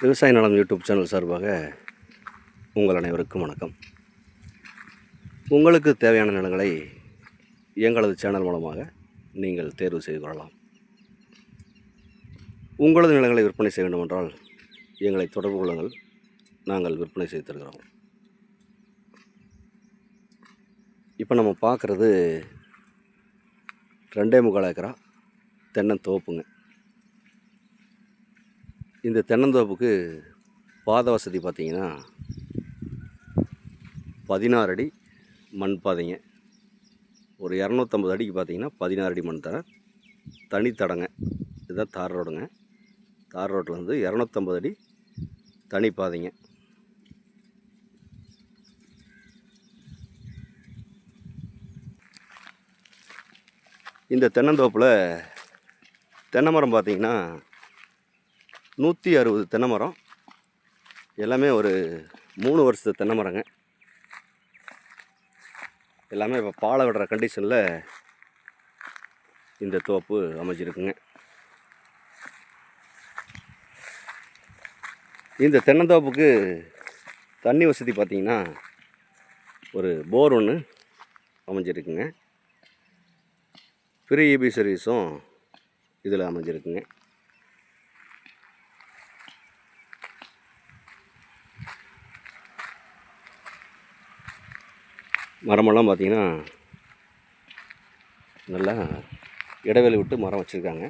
விவசாய நலம் YouTube channel சார்பாக உங்கள் அனைவருக்கும் வணக்கம். உங்களுக்கு தேவையான நிலங்களை எங்களது சேனல் மூலமாக நீங்கள் தேர்வு செய்து கொள்ளலாம். உங்களது நிலங்களை விற்பனை செய்ய வேண்டுமென்றால் எங்களை தொடர்பு கொள்ளுங்கள். நாங்கள் விற்பனை செய்து தருகிறோம். இப்போ நம்ம பார்க்குறது 2.25 ஏக்கரா தென்னந்தோப்புங்க. இந்த தென்னந்தோப்புக்கு பாத வசதி பார்த்திங்கன்னா 16 அடி மண் பாதைங்க. ஒரு 250 அடிக்கு பார்த்திங்கன்னா 16 அடி மண் தர தனித்தடங்க. இதுதான் தார் ரோடுங்க. தார் ரோட்டில் வந்து 250 அடி தனி பாதைங்க. இந்த தென்னந்தோப்பில் தென்னை மரம் பார்த்திங்கன்னா 160 தென்னை மரம். எல்லாமே ஒரு 3 வருஷத்து தென்னை மரங்க. எல்லாமே இப்போ பாலை விடுற கண்டிஷனில் இந்த தோப்பு அமைஞ்சிருக்குங்க. இந்த தென்னந்தோப்புக்கு தண்ணி வசதி பார்த்திங்கன்னா ஒரு போர் ஒன்று அமைஞ்சிருக்குங்க. ஃப்ரீ இபி சர்வீஸும் இதில் அமைஞ்சிருக்குங்க. மரமெல்லாம் பார்த்திங்கன்னா நல்லா இடைவெளி விட்டு மரம் வச்சுருக்காங்க.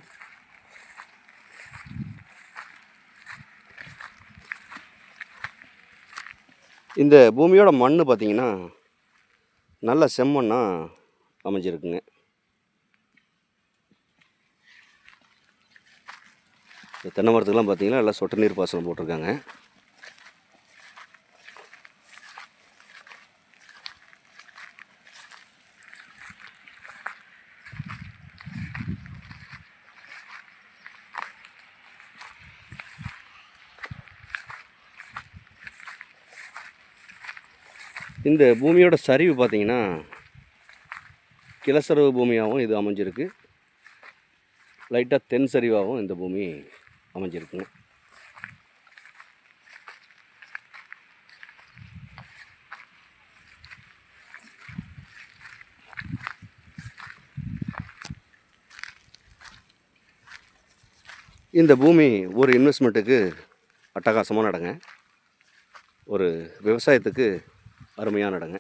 இந்த பூமியோட மண் பார்த்திங்கன்னா நல்ல செம்மண்ணாக அமைஞ்சிருக்குங்க. தென்னை மரத்துக்கெல்லாம் பார்த்திங்கன்னா நல்லா சொட்டு நீர் பாசனம் போட்டிருக்காங்க. இந்த பூமியோட சரிவு பார்த்திங்கன்னா கிளசரிவு பூமியாகவும் இது அமைஞ்சிருக்கு. லைட்டாக தென் சரிவாகவும் இந்த பூமி அமைஞ்சிருக்குங்க. இந்த பூமி ஒரு இன்வெஸ்ட்மெண்ட்டுக்கு அட்டகாசமான இடங்க. ஒரு விவசாயத்துக்கு அருமையான இடங்க.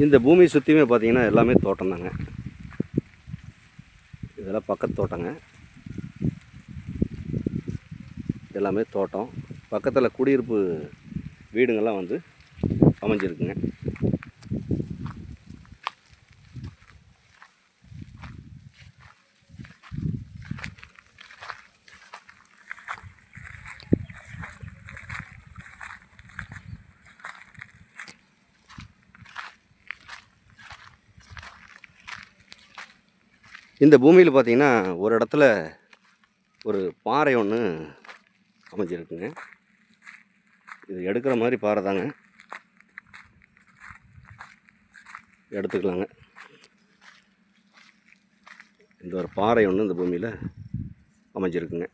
இந்த பூமியை சுற்றியுமே பார்த்திங்கன்னா எல்லாமே தோட்டம் தாங்க. இதெல்லாம் பக்கத்து தோட்டங்க. எல்லாமே தோட்டம். பக்கத்தில் குடியிருப்பு வீடுங்கள்லாம் வந்து அமைஞ்சிருக்குங்க. இந்த பூமியில் பார்த்திங்கன்னா ஒரு இடத்துல ஒரு பாறை ஒன்று அமைஞ்சிருக்குங்க. இது எடுக்கிற மாதிரி பாறை தாங்க, எடுத்துக்கலாங்க. இந்த ஒரு பாறை ஒன்று இந்த பூமியில் அமைஞ்சிருக்குங்க.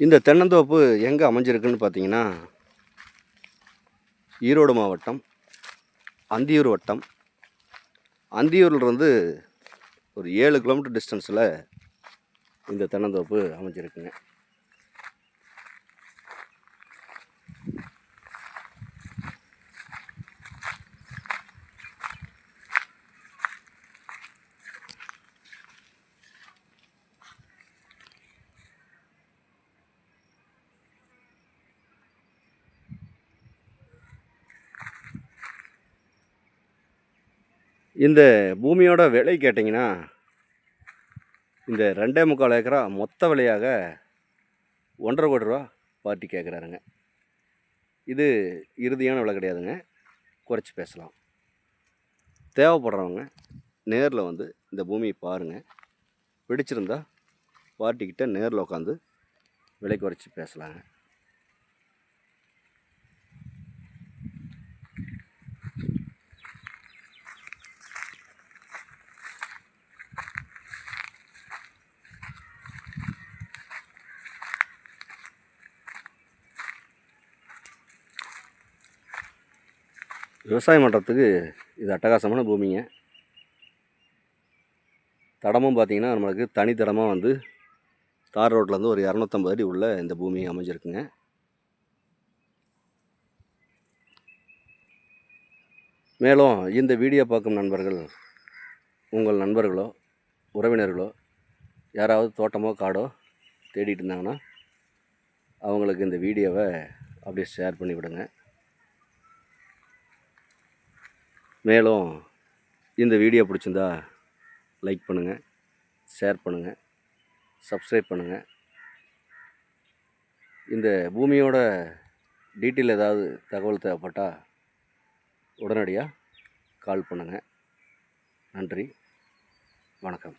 இந்த தென்னந்தோப்பு எங்கே அமைஞ்சிருக்குன்னு பார்த்தீங்கன்னா ஈரோடு மாவட்டம் அந்தியூர் வட்டம். அந்தியூர்லேருந்து ஒரு 7 கிலோமீட்டர் டிஸ்டன்ஸில் இந்த தென்னந்தோப்பு அமைஞ்சிருக்குங்க. இந்த பூமியோட விலை கேட்டிங்கன்னா இந்த 2.25 ஏக்கரா மொத்த விலையாக ₹1,25,00,000 பார்ட்டி கேட்குறாருங்க. இது இறுதியான விலை கிடையாதுங்க, குறைச்சி பேசலாம். தேவைப்படுறவங்க நேரில் வந்து இந்த பூமியை பாருங்கள். பிடிச்சிருந்தா பார்ட்டிக்கிட்ட நேரில் உட்காந்து விலை குறைச்சி பேசலாங்க. விவசாயம் பண்ணுறதுக்கு இது அட்டகாசமான பூமிங்க. தடமும் பார்த்திங்கன்னா நம்மளுக்கு தனி தடமாக வந்து தார் ரோட்லேருந்து ஒரு 250 அடி உள்ள இந்த பூமி அமைஞ்சிருக்குங்க. மேலும் இந்த வீடியோ பார்க்கும் நண்பர்கள் உங்கள் நண்பர்களோ உறவினர்களோ யாராவது தோட்டமோ காடோ தேடிட்டு இருந்தாங்கன்னா அவங்களுக்கு இந்த வீடியோவை அப்படியே ஷேர் பண்ணி விடுங்க. மேலும் இந்த வீடியோ பிடிச்சிருந்தா லைக் பண்ணுங்கள், ஷேர் பண்ணுங்கள், சப்ஸ்கிரைப் பண்ணுங்கள். இந்த பூமியோட டீட்டெயில் ஏதாவது தகவல் தேவைப்பட்டால் உடனடியாக கால் பண்ணுங்கள். நன்றி, வணக்கம்.